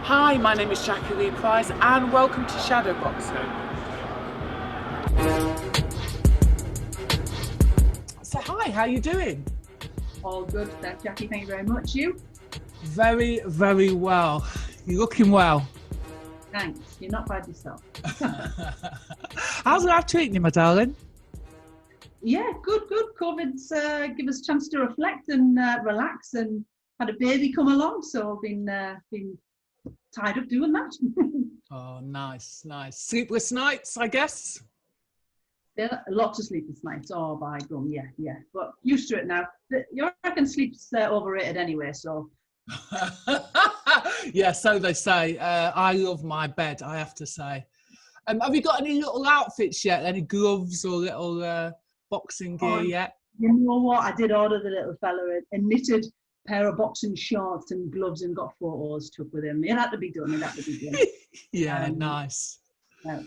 Hi, my name is Jackie Lee Price and welcome to Shadowboxruk. So hi, how are you doing? All good, Jackie. Thank you very much. You? Very, very well. You're looking well. Thanks. You're not bad yourself. How's life treating you, my darling? Yeah, good. COVID's give us a chance to reflect and relax, and had a baby come along, so I've been tied up doing that. Oh, nice. Sleepless nights, I guess. Yeah, lots of sleepless nights. Oh, by gum, yeah. But used to it now. You reckon sleep's overrated anyway, so. Yeah, so they say. I love my bed, I have to say. Have you got any little outfits yet? Any gloves or little boxing gear yet? You know what? I did order the little fella a knitted pair of boxing shorts and gloves and got photos took with him. It had to be done. Yeah, nice.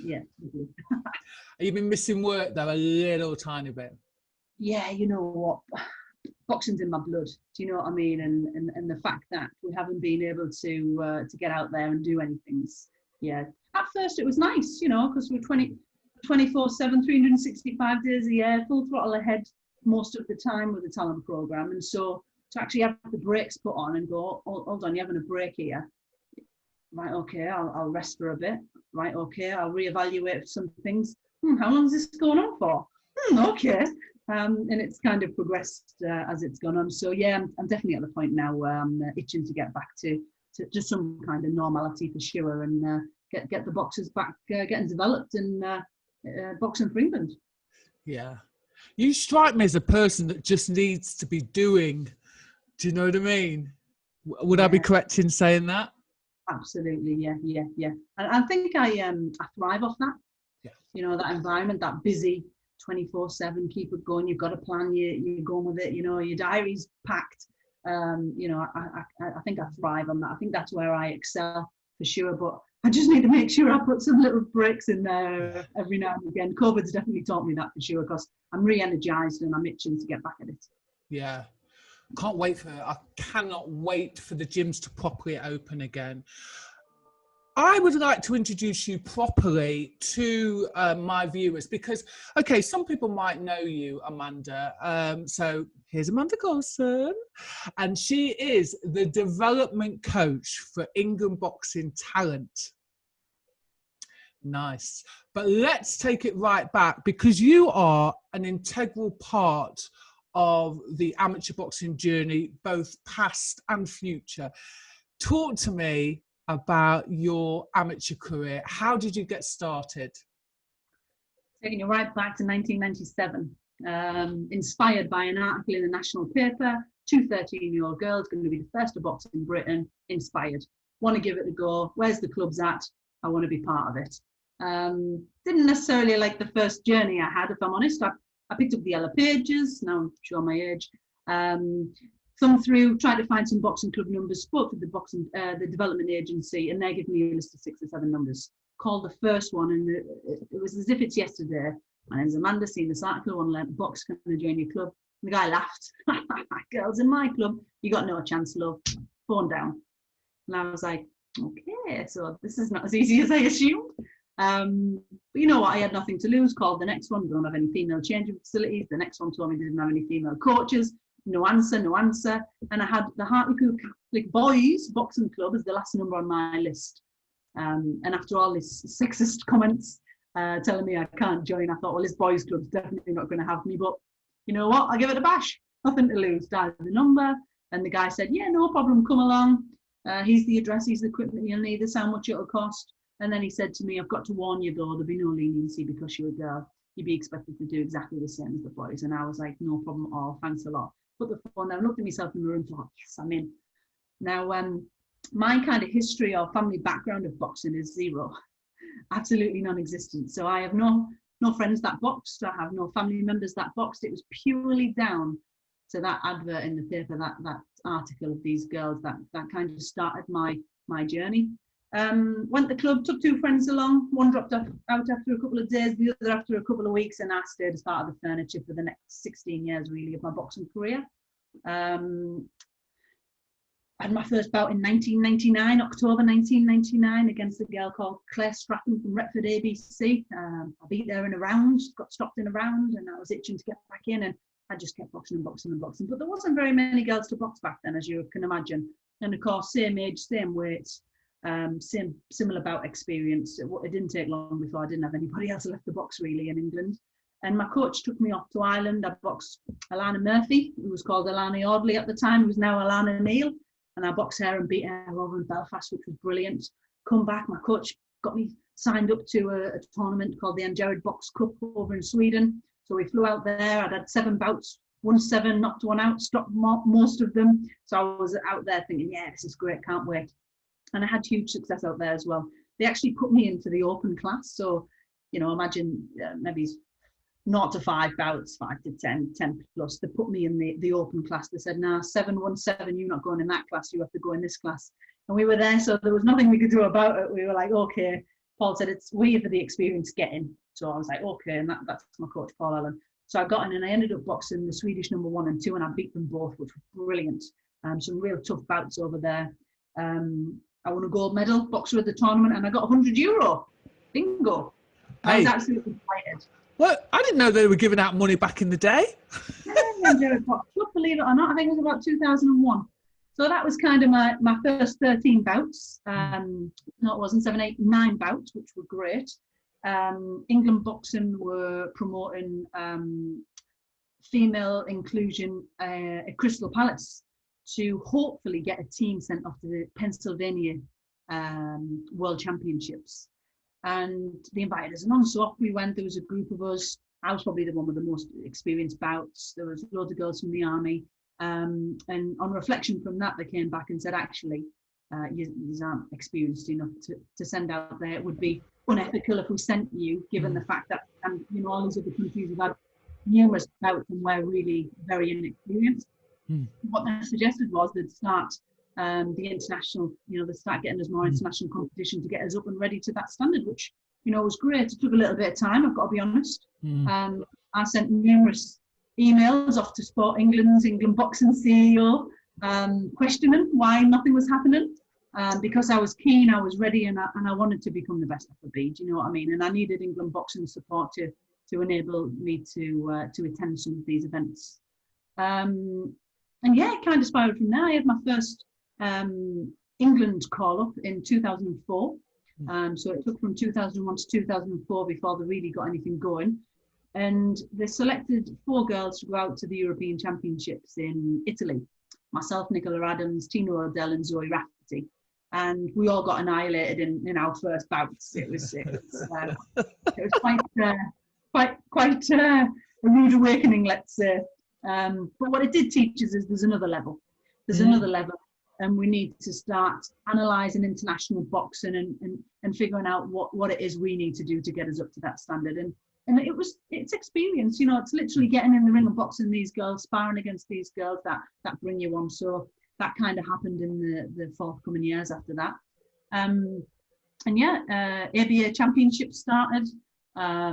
Yeah. Have you been missing work though a little tiny bit? Yeah, you know what? Boxing's in my blood. Do you know what I mean? And the fact that we haven't been able to get out there and do anything. Yeah. At first it was nice, because we're 24/7, 365 days a year, full throttle ahead most of the time with the talent program. And so to actually have the brakes put on and go, hold on, you're having a break here. Right, okay, I'll rest for a bit. Right, okay, I'll reevaluate some things. How long is this going on for? Okay. And it's kind of progressed as it's gone on. So yeah, I'm definitely at the point now where I'm itching to get back to just some kind of normality for sure, and get the boxers back getting developed and boxing for England. Yeah. You strike me as a person that just needs to be doing. Do you know what I mean? Would I be correct in saying that? Absolutely, yeah. And I think I thrive off that. Yeah. That environment, that busy 24/7, keep it going. You've got a plan. You're going with it. Your diary's packed. I think I thrive on that. I think that's where I excel for sure. But I just need to make sure I put some little breaks in there every now and again. COVID's definitely taught me that for sure, because I'm re-energized and I'm itching to get back at it. Yeah. I cannot wait for the gyms to properly open again. I would like to introduce you properly to my viewers because, okay, some people might know you, Amanda. So here's Amanda Coulson, and she is the development coach for England Boxing Talent. Nice. But let's take it right back, because you are an integral part of the amateur boxing journey, both past and future. Talk to me about your amateur career. How did you get started? Taking you right back to 1997, inspired by an article in the national paper. 2 13-year-old girls going to be the first to box in Britain. Inspired. Want to give it a go. Where's the clubs at? I want to be part of it. Didn't necessarily like the first journey I had, if I'm honest. I picked up the yellow pages. Now I'm sure my age. Thumbed through, tried to find some boxing club numbers, spoke to the development agency, and they gave me a list of 6 or 7 numbers. Called the first one, and it was as if it's yesterday. My name's Amanda, seen this article, I want to learn to box, can I join your club? And the guy laughed. Girls in my club, you got no chance, love. Phone down. And I was like, okay, so this is not as easy as I assumed. But you know what? I had nothing to lose. Called the next one. Don't have any female changing facilities. The next one told me they didn't have any female coaches. No answer. And I had the Hartlepool Catholic Boys Boxing Club as the last number on my list. And after all this sexist comments telling me I can't join, I thought, well, this boys club's definitely not going to have me. But you know what? I'll give it a bash. Nothing to lose. Dialed the number, and the guy said, yeah, no problem. Come along. Here's the address. Here's the equipment you'll need. This how much it'll cost. And then he said to me, I've got to warn you though, there'll be no leniency because you're a girl. You'd be expected to do exactly the same as the boys. And I was like, no problem at all. Thanks a lot. Put the phone down, looked at myself in the room, and thought, yes, I'm in. Now, my kind of history or family background of boxing is zero, absolutely non-existent. So I have no friends that boxed. I have no family members that boxed. It was purely down to that advert in the paper, that article of these girls that kind of started my journey. Went to the club, took 2 friends along. One dropped out after a couple of days, the other after a couple of weeks, and I stayed as part of the furniture for the next 16 years, really, of my boxing career. I had my first bout in 1999, October 1999, against a girl called Claire Stratton from Retford ABC. I beat her in a round, got stopped in a round, and I was itching to get back in, and I just kept boxing and boxing and boxing. But there wasn't very many girls to box back then, as you can imagine. And of course, same age, same weight, similar bout experience. It didn't take long before I didn't have anybody else left to box really in England. And my coach took me off to Ireland. I boxed Alana Murphy, who was called Alana Audley at the time, who's now Alana Neal. And I boxed her and beat her over in Belfast, which was brilliant. Come back, my coach got me signed up to a tournament called the Box Cup over in Sweden. So we flew out there. I'd had 7 bouts, won 7, knocked 1 out, stopped most of them. So I was out there thinking, yeah, this is great, can't wait. And I had huge success out there as well. They actually put me into the open class. So, you know, imagine maybe 0 to 5 bouts, 5 to 10, 10 plus. They put me in the open class. They said, nah, 717, you're not going in that class, you have to go in this class. And we were there, so there was nothing we could do about it. We were like, okay. Paul said, it's we for the experience getting. So I was like, okay, and that's my coach, Paul Allen. So I got in and I ended up boxing the Swedish number 1 and 2, and I beat them both, which was brilliant. Some real tough bouts over there. I won a gold medal, boxer of the tournament, and I got €100. Bingo. I was absolutely excited. Well, I didn't know they were giving out money back in the day. Yeah, believe it or not, I think it was about 2001. So that was kind of my first 13 bouts. No, it wasn't 7, 8, 9 bouts, which were great. England Boxing were promoting female inclusion at Crystal Palace to hopefully get a team sent off to the Pennsylvania World Championships. And they invited us along, so off we went. There was a group of us. I was probably the one with the most experienced bouts. There was loads of girls from the army. And on reflection from that, they came back and said, actually, you aren't experienced enough to send out there. It would be unethical if we sent you, given the fact that you know, all these other countries have had numerous bouts and we're really very inexperienced. What they suggested was they'd start the international, you know, they start getting us more international competition to get us up and ready to that standard, which, you know, was great. It took a little bit of time, I've got to be honest. I sent numerous emails off to Sport England's England Boxing CEO, questioning why nothing was happening. Because I was keen, I was ready, and I wanted to become the best I could be. Do you know what I mean? And I needed England Boxing support to enable me to attend some of these events. And yeah, it kind of spiraled from there. I had my first England call-up in 2004. So it took from 2001 to 2004 before they really got anything going. And they selected 4 girls to go out to the European Championships in Italy. Myself, Nicola Adams, Tina Odell and Zoe Rafferty. And we all got annihilated in our first bouts. It was quite a rude awakening, let's say. But what it did teach us is there's another level. There's another level, and we need to start analysing international boxing and figuring out what it is we need to do to get us up to that standard. And it's experience, you know, it's literally getting in the ring and boxing these girls, sparring against these girls that bring you on. So that kind of happened in the forthcoming years after that. And yeah, ABA Championships started. I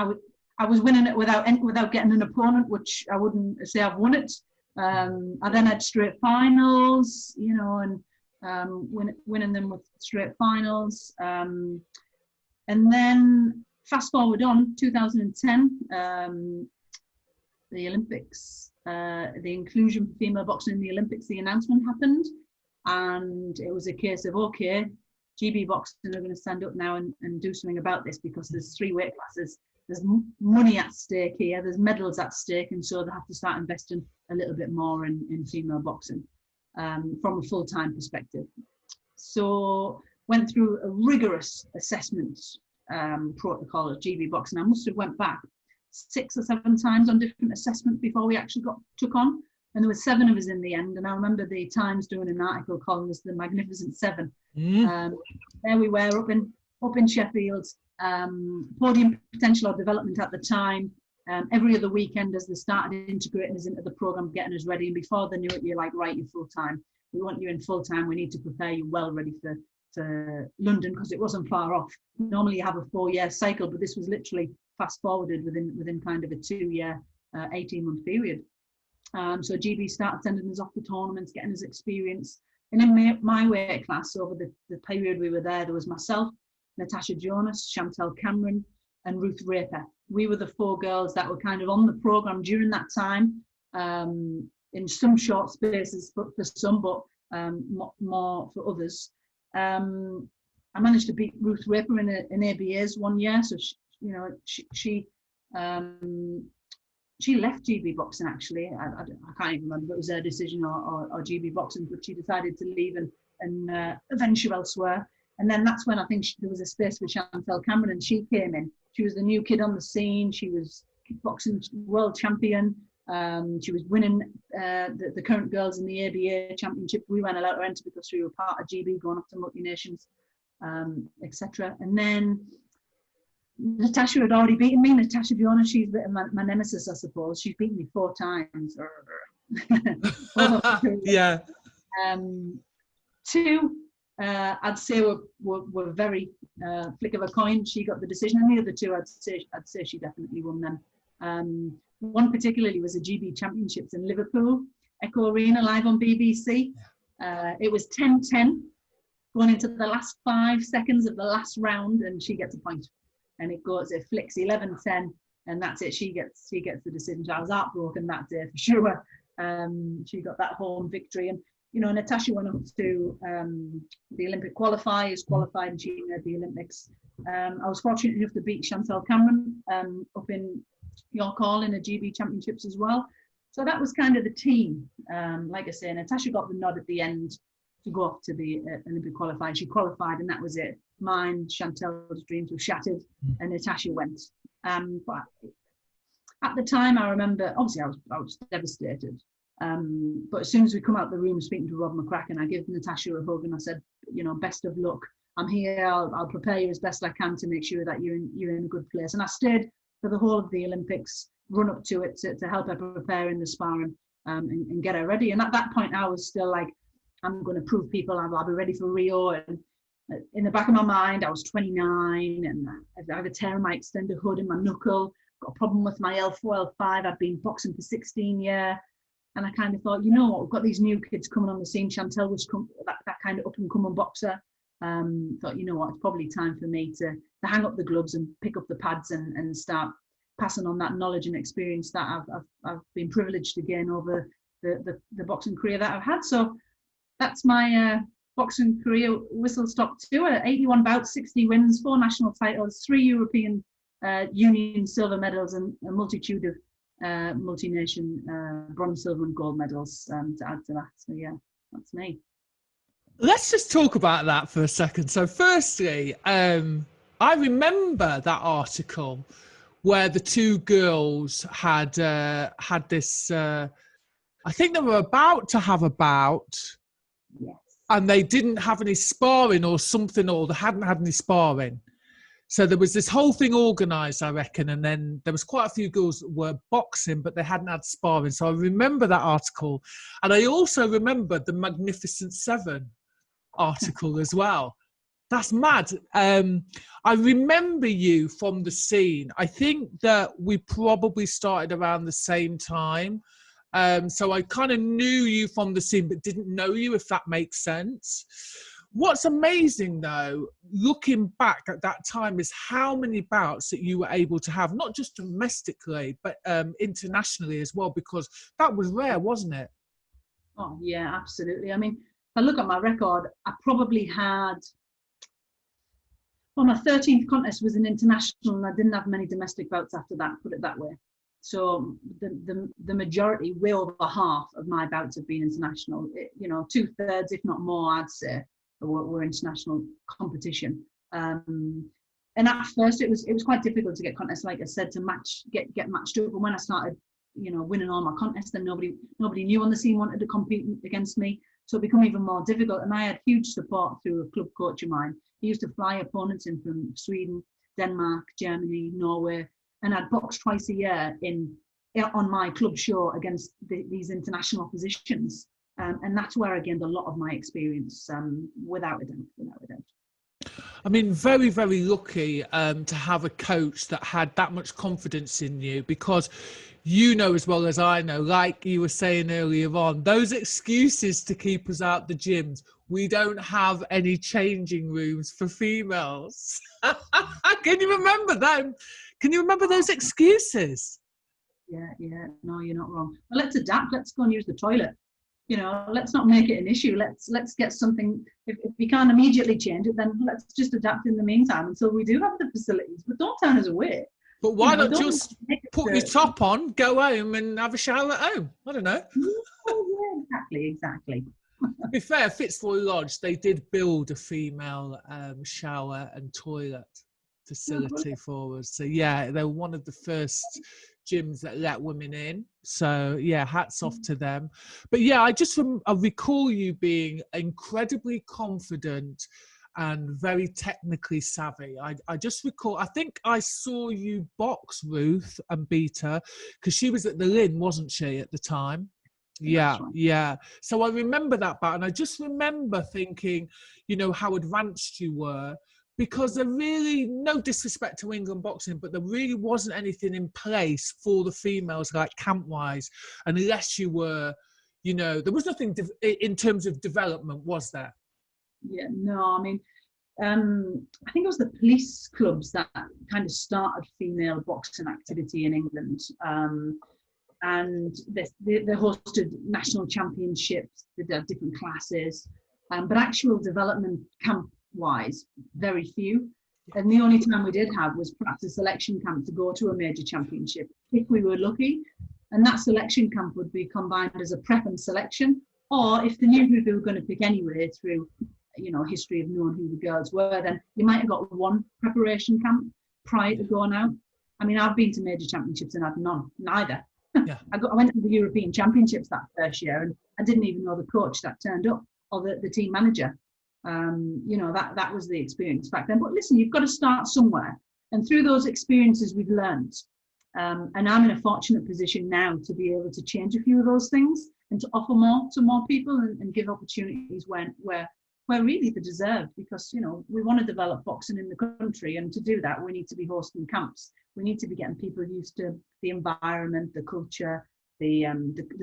was winning it without getting an opponent, which I wouldn't say I've won it. I then had straight finals, you know, and winning them with straight finals. And then fast forward on 2010, the Olympics, the inclusion for female boxing in the Olympics, the announcement happened, and it was a case of, okay, GB Boxing are going to stand up now and do something about this, because there's 3 weight classes, there's money at stake here, there's medals at stake, and so they have to start investing a little bit more in female boxing from a full-time perspective. So went through a rigorous assessment protocol at GB Boxing. I must have went back 6 or 7 times on different assessments before we actually took on, and there were 7 of us in the end. And I remember the Times doing an article calling us the Magnificent 7. There we were up in Sheffield, podium potential or development at the time. Every other weekend as they started integrating us into the program, getting us ready, and before they knew it, you're like, right, you're full time. We want you in full time. We need to prepare you well ready for London, because it wasn't far off. Normally you have a 4-year cycle, but this was literally fast forwarded within kind of a 2-year, 18-month period. So GB started sending us off to tournaments, getting us experience. And in my weight class, over the period we were there was myself, Natasha Jonas, Chantel Cameron, and Ruth Raper. We were the 4 girls that were kind of on the programme during that time, in some short spaces for some, but more for others. I managed to beat Ruth Raper in ABAs one year, so she left GB boxing actually. I can't even remember if it was her decision or GB boxing, but she decided to leave and venture elsewhere. And then that's when I think there was a space for Chantel Cameron, and she came in. She was the new kid on the scene. She was kickboxing world champion. She was winning the current girls in the ABA championship. We weren't allowed to enter because we were part of GB, going off to multi-nations, etc. And then Natasha had already beaten me. Natasha Fiona, she's my nemesis, I suppose. She's beaten me 4 times. Yeah. 2, I'd say were very flick of a coin. She got the decision, and the other 2, I'd say she definitely won them. One particularly was the GB Championships in Liverpool, Echo Arena, live on BBC. It was 10-10, going into the last 5 seconds of the last round, and she gets a point. And it flicks 11-10, and that's it. She gets the decision. I was heartbroken that day for sure. She got that home victory, and Natasha went up to the Olympic qualifiers, qualified, and she made the Olympics. I was fortunate enough to beat Chantel Cameron up in York Hall in the GB Championships as well. So that was kind of the team. Like I say, Natasha got the nod at the end to go off to the Olympic qualifier. She qualified, and that was it. Mine, Chantel's dreams were shattered, and Natasha went. But at the time, I remember, obviously, I was devastated. But as soon as we come out the room speaking to Rob McCracken, I give Natasha a hug and I said, best of luck. I'm here. I'll prepare you as best I can to make sure that you're in a good place. And I stayed for the whole of the Olympics, run up to it to help her prepare in the sparring and get her ready. And at that point, I was still like, I'm going to prove people I'll be ready for Rio. And in the back of my mind, I was 29 and I have a tear in my extender hood in my knuckle, got a problem with my L4, L5. I've been boxing for 16 years. And I kind of thought, what, we've got these new kids coming on the scene. Chantel was that kind of up and coming boxer. Thought, what, it's probably time for me to hang up the gloves and pick up the pads and start passing on that knowledge and experience that I've been privileged to gain over the boxing career that I've had. So that's my boxing career whistle-stop tour. 81 bouts, 60 wins, 4 national titles, 3 European Union silver medals, and a multitude of multi-nation bronze, silver and gold medals to add to that. So yeah, that's me. Let's just talk about that for a second. So firstly, I remember that article where the 2 girls had this, I think they were about to have a bout. Yes. And they didn't have any sparring or something, or they hadn't had any sparring. So there was this whole thing organised, I reckon, and then there was quite a few girls that were boxing, but they hadn't had sparring. So I remember that article. And I also remember the Magnificent 7 article as well. That's mad. I remember you from the scene. I think that we probably started around the same time. So I kind of knew you from the scene, but didn't know you, if that makes sense. What's amazing, though, looking back at that time, is how many bouts that you were able to have, not just domestically, but internationally as well, because that was rare, wasn't it? Oh, yeah, absolutely. I mean, if I look at my record, I probably had, my 13th contest was an international, and I didn't have many domestic bouts after that, put it that way. So the majority, way over half of my bouts have been international. 2/3, if not more, I'd say, were international competition. And at first, it was quite difficult to get contests, like I said, to get matched up. And when I started, winning all my contests, then nobody knew on the scene wanted to compete against me. So it became even more difficult. And I had huge support through a club coach of mine. He used to fly opponents in from Sweden, Denmark, Germany, Norway. And I'd box twice a year on my club show against these international oppositions. And that's where I gained a lot of my experience, without a doubt. I mean, very, very lucky to have a coach that had that much confidence in you, because you know as well as I know, like you were saying earlier on, those excuses to keep us out the gyms. We don't have any changing rooms for females. Can you remember them? Can you remember those excuses? Yeah. No, you're not wrong. Well, let's adapt. Let's go and use the toilet. Let's not make it an issue. Let's get something. If we can't immediately change it, then let's just adapt in the meantime until we do have the facilities. But don't turn us away. But why not just put your top on, go home and have a shower at home? I don't know. Oh, yeah, exactly. To be fair, Fitzroy Lodge, they did build a female shower and toilet facility for us. So yeah, they were one of the first gyms that let women in. So yeah, hats off to them. But yeah, I recall you being incredibly confident and very technically savvy. I just recall, I think I saw you box Ruth and beat her because she was at the Lynn, wasn't she, at the time? Yeah. So I remember that part, and I just remember thinking, how advanced you were, because there really, no disrespect to England boxing, but there really wasn't anything in place for the females, like camp-wise, unless you were, there was nothing in terms of development, was there? Yeah, no, I mean, I think it was the police clubs that kind of started female boxing activity in England. And they hosted national championships, they did different classes, but actual development camp-wise, very few. And the only time we did have was perhaps a selection camp to go to a major championship, if we were lucky. And that selection camp would be combined as a prep and selection, or if they knew who they were going to pick anyway through, history of knowing who the girls were, then you might have got one preparation camp prior to going out. I mean, I've been to major championships and had neither. Yeah. I went to the European Championships that first year, and I didn't even know the coach that turned up or the team manager. That was the experience back then. But listen, you've got to start somewhere, and through those experiences we've learned. And I'm in a fortunate position now to be able to change a few of those things and to offer more to more people and give opportunities where really they're deserved, because we want to develop boxing in the country, and to do that we need to be hosting camps. We need to be getting people used to the environment, the culture, the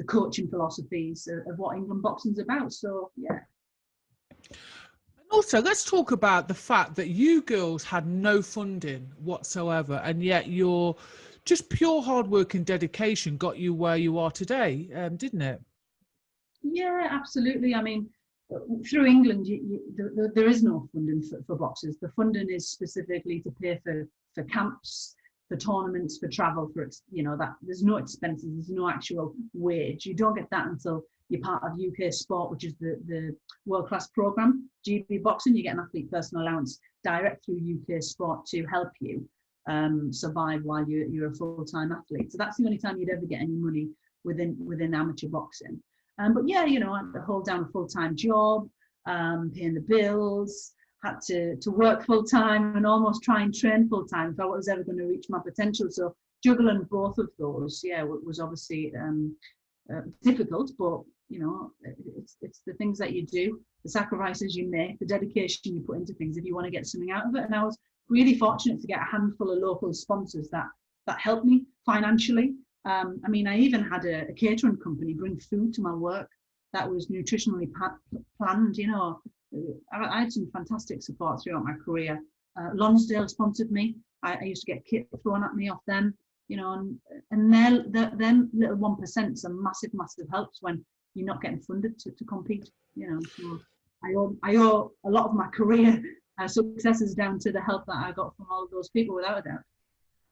coaching philosophies of what England boxing's about. So yeah. Also, let's talk about the fact that you girls had no funding whatsoever, and yet your just pure hard work and dedication got you where you are today, didn't it? Yeah, absolutely. I mean, through England, there is no funding for boxers. The funding is specifically to pay for camps, for tournaments, for travel, that there's no expenses, there's no actual wage. You don't get that until you're part of UK Sport, which is the world-class programme. GB Boxing, you get an athlete personal allowance direct through UK Sport to help you survive while you're a full-time athlete. So that's the only time you'd ever get any money within amateur boxing. But yeah, I had to hold down a full-time job, paying the bills, had to work full-time and almost try and train full-time if I was ever going to reach my potential. So juggling both of those, was obviously difficult, but it's the things that you do, the sacrifices you make, the dedication you put into things if you want to get something out of it. And I was really fortunate to get a handful of local sponsors that helped me financially. I mean, I even had a catering company bring food to my work that was nutritionally planned. I had some fantastic support throughout my career. Lonsdale sponsored me. I used to get kit thrown at me off them, and them little 1% some massive helps when you're not getting funded to compete. So I owe a lot of my career successes down to the help that I got from all of those people, without a doubt.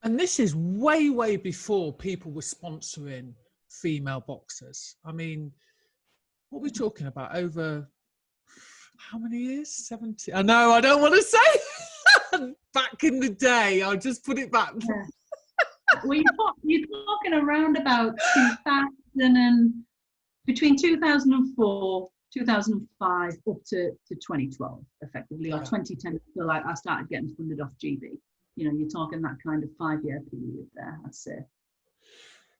And this is way, way before people were sponsoring female boxers. I mean, what are we talking about? Over how many years? 70? I know, I don't want to say. Back in the day, I'll just put it back. Yeah. Well, you're talking around about 2000 and between 2004, 2005 up to 2012, effectively, or 2010. So I started getting funded off GB. You're talking that kind of 5-year period there, I'd say.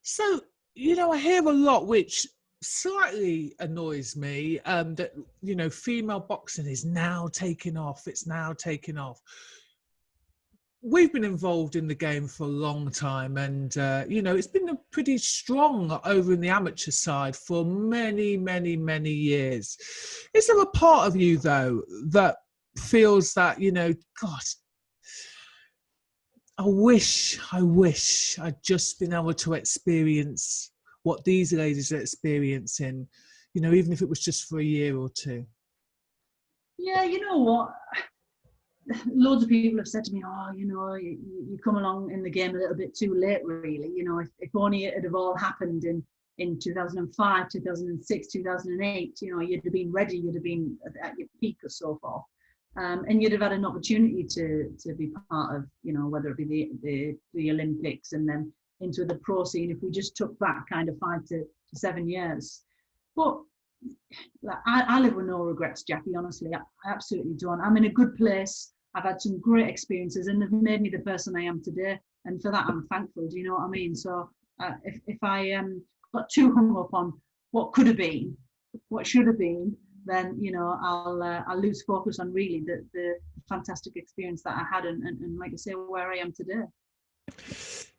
So, I hear a lot, which slightly annoys me, that, female boxing is now taking off. It's now taking off. we've been involved in the game for a long time, and you know, it's been pretty strong over in the amateur side for many, many, many years. Is there a part of you though that feels that, you know, God, I wish I'd just been able to experience what these ladies are experiencing, you know, even if it was just for a year or two? Yeah, you know what? Loads of people have said to me, oh, you know, you come along in the game a little bit too late, really. You know, if only it had all happened in 2005, 2006, 2008, you know, you'd have been ready, you'd have been at your peak or so forth. And you'd have had an opportunity to be part of, you know, whether it be the Olympics and then into the pro scene, if we just took that kind of 5 to 7 years. But I live with no regrets, Jackie, honestly. I absolutely don't. I'm in a good place. I've had some great experiences and they've made me the person I am today. And for that, I'm thankful. Do you know what I mean? So if I got too hung up on what could have been, what should have been, then, you know, I'll lose focus on really the fantastic experience that I had and like I say, where I am today.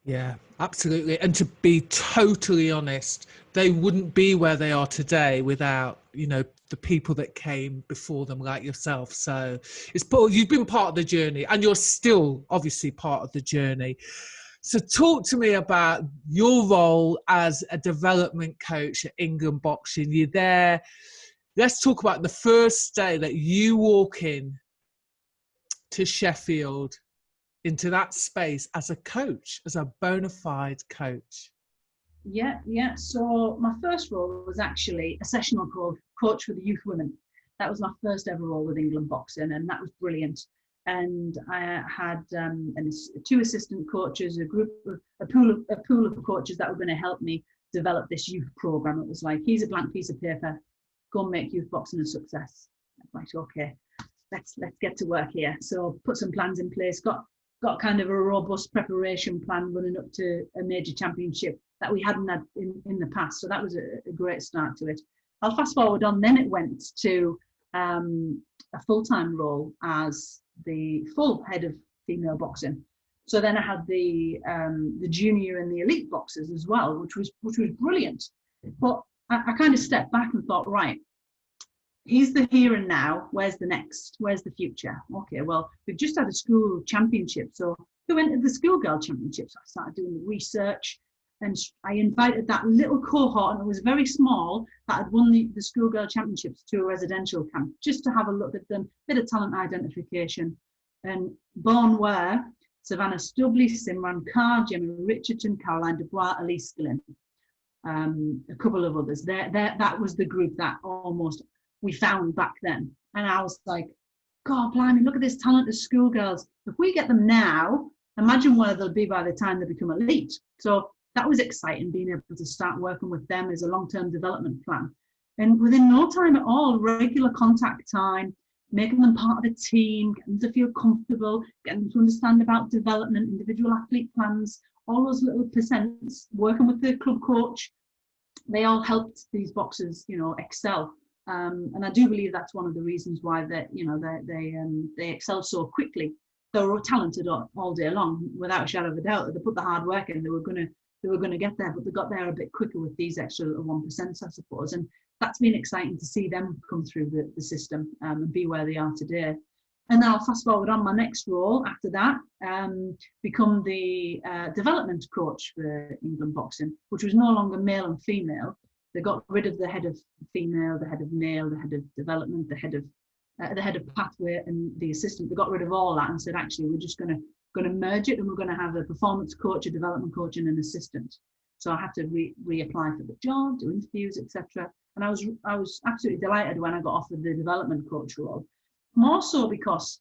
Yeah, absolutely. And to be totally honest, they wouldn't be where they are today without, you know, the people that came before them, like yourself. So you've been part of the journey and you're still obviously part of the journey. So talk to me about your role as a development coach at England Boxing. You're there. Let's talk about the first day that you walk in to Sheffield, into that space as a coach, as a bona fide coach. Yeah. So my first role was actually a sessional coach for the youth women. That was my first ever role with England Boxing, and that was brilliant. And I had 2 assistant coaches, a pool of coaches that were going to help me develop this youth program. It was like, here's a blank piece of paper, go and make youth boxing a success. Right, okay, let's get to work here. So put some plans in place, got kind of a robust preparation plan running up to a major championship that we hadn't had in the past. So that was a great start to it. I'll fast forward on, then it went to a full-time role as the full head of female boxing. So then I had the junior and the elite boxers as well, which was brilliant. But I kind of stepped back and thought, right, here's the here and now. Where's the next? Where's the future? Okay, well, we've just had a school championship. So who entered the schoolgirl championship? So I started doing the research and I invited that little cohort, and it was very small, that had won the schoolgirl championships to a residential camp, just to have a look at them, bit of talent identification. And born were Savannah Stubley, Simran Carr, Gemma Richardson, Caroline Dubois, Elise Skillin, a couple of others. That was the group that almost we found back then. And I was like, God, blimey, look at this talent of schoolgirls. If we get them now, imagine where they'll be by the time they become elite. So that was exciting, being able to start working with them as a long-term development plan. And within no time at all, regular contact time, making them part of the team, getting them to feel comfortable, getting them to understand about development, individual athlete plans, all those little percents, working with the club coach. They all helped these boxers, you know, excel. And I do believe that's one of the reasons why they excelled so quickly. They were talented all day long, without a shadow of a doubt. They put the hard work in. They were going to get there, but they got there a bit quicker with these extra little 1%, I suppose. And that's been exciting to see them come through the system and be where they are today. And then I'll fast forward on my next role after that, become the development coach for England Boxing, which was no longer male and female. They got rid of the head of female, the head of male, the head of development, the head of pathway, and the assistant. They got rid of all that and said, actually, we're just going to merge it, and we're going to have a performance coach, a development coach, and an assistant. So I had to reapply for the job, do interviews, etc. And I was absolutely delighted when I got offered the development coach role. More so because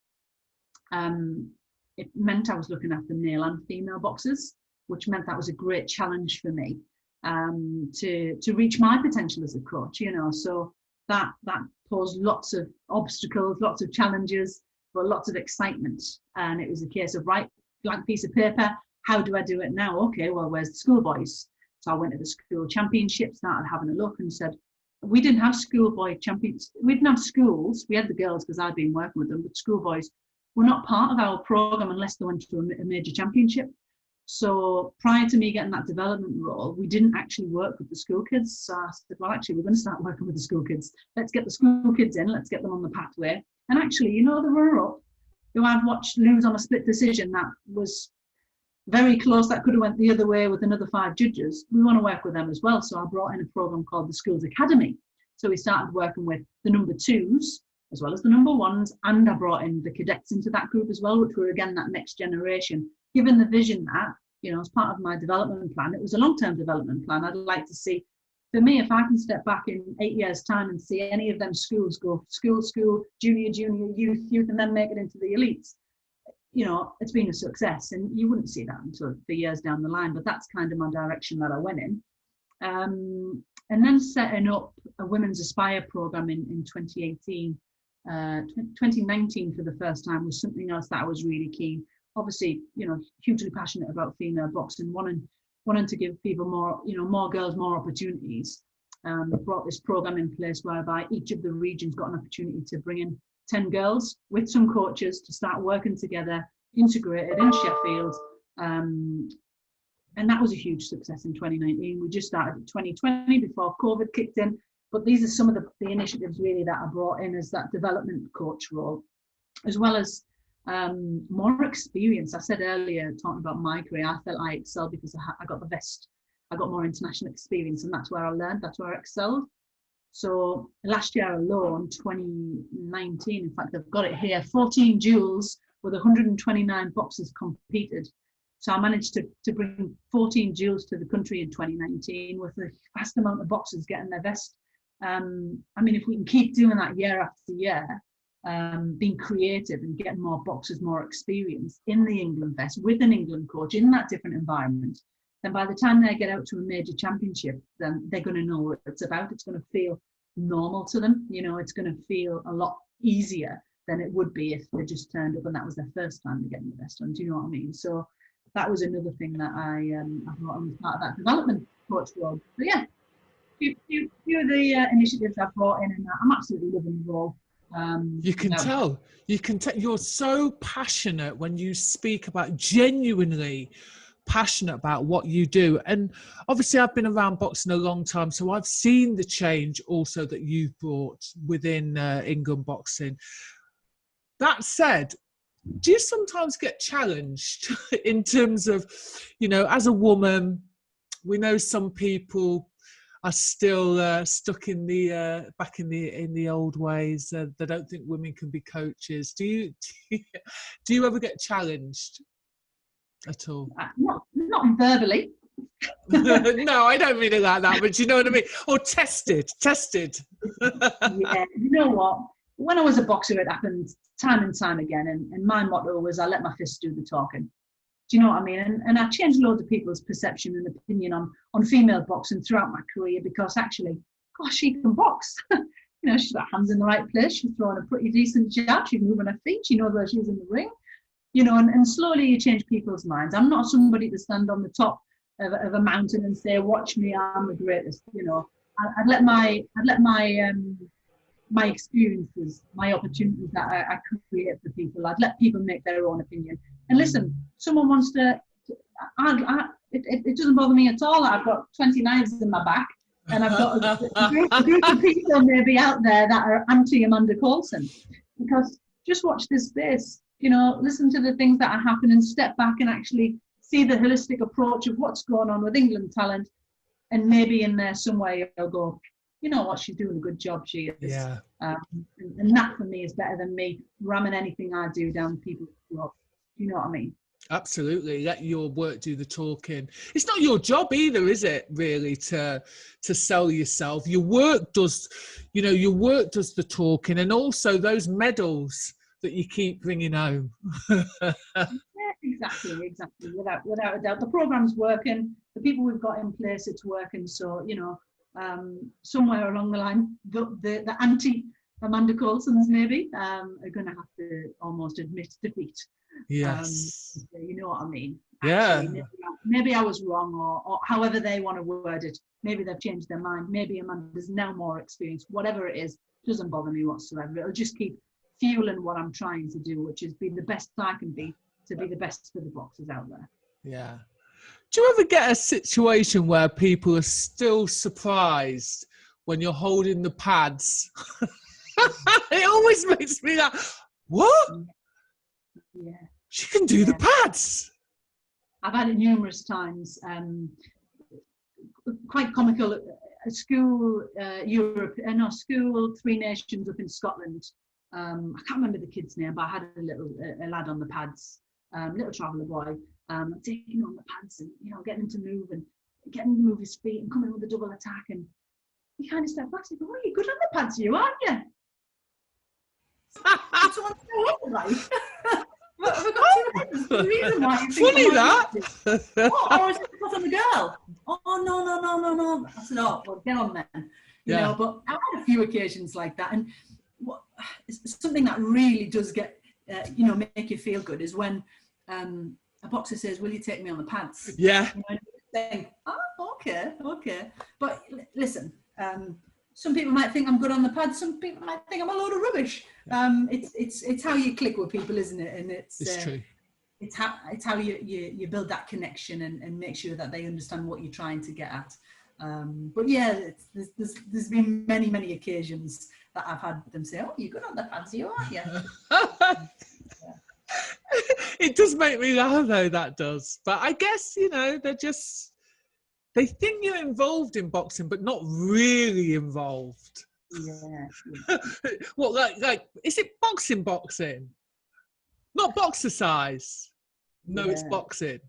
it meant I was looking after male and female boxers, which meant that was a great challenge for me to reach my potential as a coach. You know, so that posed lots of obstacles, lots of challenges, but lots of excitement. And it was a case of, right, blank piece of paper, how do I do it now? Okay, well, where's the schoolboys? So I went to the school championship, started having a look, and said, we didn't have schoolboy champions. We didn't have schools. We had the girls because I'd been working with them, but schoolboys, were not part of our program unless they went to a major championship. So prior to me getting that development role, we didn't actually work with the school kids. So I said, well, actually, we're going to start working with the school kids. Let's get the school kids in. Let's get them on the pathway. And actually, you know, the runner-up, who I've watched lose on a split decision that was very close, that could have went the other way with another 5 judges. We want to work with them as well. So I brought in a program called the Schools Academy. So we started working with the number 2s as well as the number 1s. And I brought in the cadets into that group as well, which were, again, that next generation. Given the vision that, you know, as part of my development plan, it was a long-term development plan. I'd like to see, for me, if I can step back in 8 years' time and see any of them schools go school, junior, youth, and then make it into the elites, you know, it's been a success. And you wouldn't see that until for years down the line, but that's kind of my direction that I went in. And then setting up a Women's Aspire program in 2018, 2019 for the first time was something else that I was really keen. Obviously, you know, hugely passionate about female boxing, wanting to give people more, you know, more girls more opportunities. Brought this program in place whereby each of the regions got an opportunity to bring in 10 girls with some coaches to start working together, integrated in Sheffield. And that was a huge success in 2019. We just started in 2020 before COVID kicked in. But these are some of the initiatives really that I brought in as that development coach role, as well as more experience. I said earlier, talking about my career, I felt I excelled because I got the best. I got more international experience, and that's where I learned, that's where I excelled. So last year alone, 2019, in fact, I've got it here, 14 duels with 129 boxers competed. So I managed to bring 14 duels to the country in 2019 with a vast amount of boxers getting their best. I mean, if we can keep doing that year after year, being creative and getting more boxers, more experience in the England vest with an England coach in that different environment, then by the time they get out to a major championship, then they're going to know what it's about. It's going to feel normal to them. You know, it's going to feel a lot easier than it would be if they just turned up and that was their first time to get in the vest on. Do you know what I mean? So that was another thing that I brought on as part of that development coach role. So yeah, few of the initiatives I've brought in, and I'm absolutely loving the role. You can tell you're so passionate when you speak about, genuinely passionate about what you do. And obviously I've been around boxing a long time, so I've seen the change also that you've brought within England boxing. That said, do you sometimes get challenged in terms of, you know, as a woman, we know some people are still stuck in the back in the old ways. They don't think women can be coaches. Do you ever get challenged at all? Not verbally. No, I don't mean it like that, but you know what I mean. Or tested. Yeah, you know what? When I was a boxer, it happened time and time again, and my motto was, I let my fists do the talking. Do you know what I mean? And I changed loads of people's perception and opinion on female boxing throughout my career, because actually, gosh, she can box. You know, she's got hands in the right place. She's throwing a pretty decent jab. She's moving her feet. She knows where she's in the ring. You know, and slowly you change people's minds. I'm not somebody to stand on the top of a mountain and say, watch me, I'm the greatest. You know, I'd let my experiences, my opportunities that I create for people, I'd let people make their own opinion. And listen, someone wants to, it doesn't bother me at all. I've got 20 knives in my back, and I've got a group of people maybe out there that are anti-Amanda Coulson, because just watch this space, you know, listen to the things that are happening, step back and actually see the holistic approach of what's going on with England talent, and maybe in there somewhere you'll go, you know what, she's doing a good job, she is. Yeah. And that for me is better than me ramming anything I do down people's throats. You know what I mean? Absolutely. Let your work do the talking. It's not your job either, is it, really, to sell yourself? Your work does, you know, your work does the talking, and also those medals that you keep bringing home. Yeah, exactly. Without a doubt. The program's working. The people we've got in place, it's working. So, you know, somewhere along the line, the anti-Amanda Coulsons maybe are going to have to almost admit defeat. Yes. You know what I mean? Actually, yeah. Maybe I was wrong, or however they want to word it. Maybe they've changed their mind. Maybe Amanda's now more experienced. Whatever it is, doesn't bother me whatsoever. It'll just keep fueling what I'm trying to do, which is be the best I can be to be the best for the boxers out there. Yeah. Do you ever get a situation where people are still surprised when you're holding the pads? It always makes me like, what? Yeah. She can do the pads. I've had it numerous times. Quite comical. A school, school Three Nations up in Scotland. I can't remember the kid's name, but I had a lad on the pads, little traveller boy, taking on the pads and getting him to move and getting him to move his feet and coming with a double attack, and he kind of stepped back and said, "Oh, you're good on the pads, you aren't you?" What, have I got two heads? The reason why you think Funny that. Or is it because I'm a girl? Oh, no. I said, oh, well, get on then. You know, but I've had a few occasions like that. And something that really does get, make you feel good is when a boxer says, will you take me on the pads? Yeah. You think, oh, okay. But listen, some people might think I'm good on the pads. Some people might think I'm a load of rubbish. It's how you click with people, isn't it? And it's true. It's how you build that connection and make sure that they understand what you're trying to get at. But yeah, there's been many occasions that I've had them say, "Oh, you're good on the pads, you aren't you?" It does make me laugh, though. That does. But I guess they think you're involved in boxing, but not really involved. Yeah. What, like, is it boxing? Not boxercise. No, it's boxing.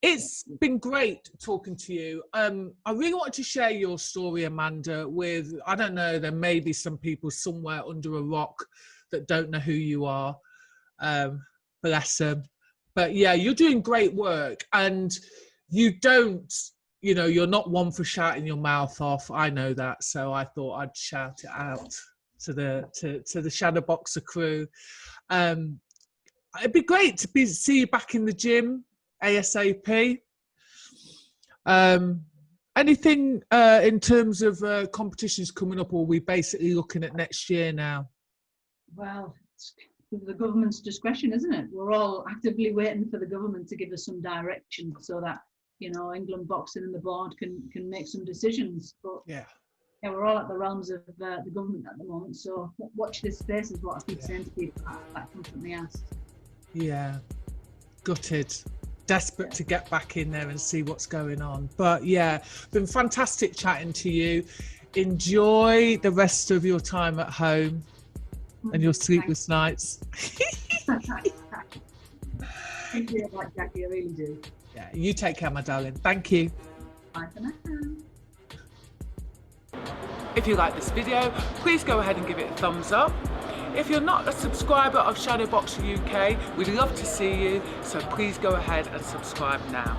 It's been great talking to you. I really wanted to share your story, Amanda, with, I don't know, there may be some people somewhere under a rock that don't know who you are. Bless them. But yeah, you're doing great work, and you don't, you're not one for shouting your mouth off. I know that, so I thought I'd shout it out to the Shadowboxer crew. It'd be great to see you back in the gym ASAP. Anything in terms of competitions coming up, or are we basically looking at next year now? Well, it's the government's discretion, isn't it? We're all actively waiting for the government to give us some direction so that England Boxing and the board can make some decisions. But yeah, we're all at the realms of the government at the moment. So watch this space is what I keep saying to people that constantly ask. Yeah, gutted, desperate to get back in there and see what's going on. But yeah, been fantastic chatting to you. Enjoy the rest of your time at home and your sleepless nights. Thank you, Jackie, I really do. Yeah, you take care, my darling. Thank you. Bye for now. If you like this video, please go ahead and give it a thumbs up. If you're not a subscriber of Shadowboxruk UK, we'd love to see you, so please go ahead and subscribe now.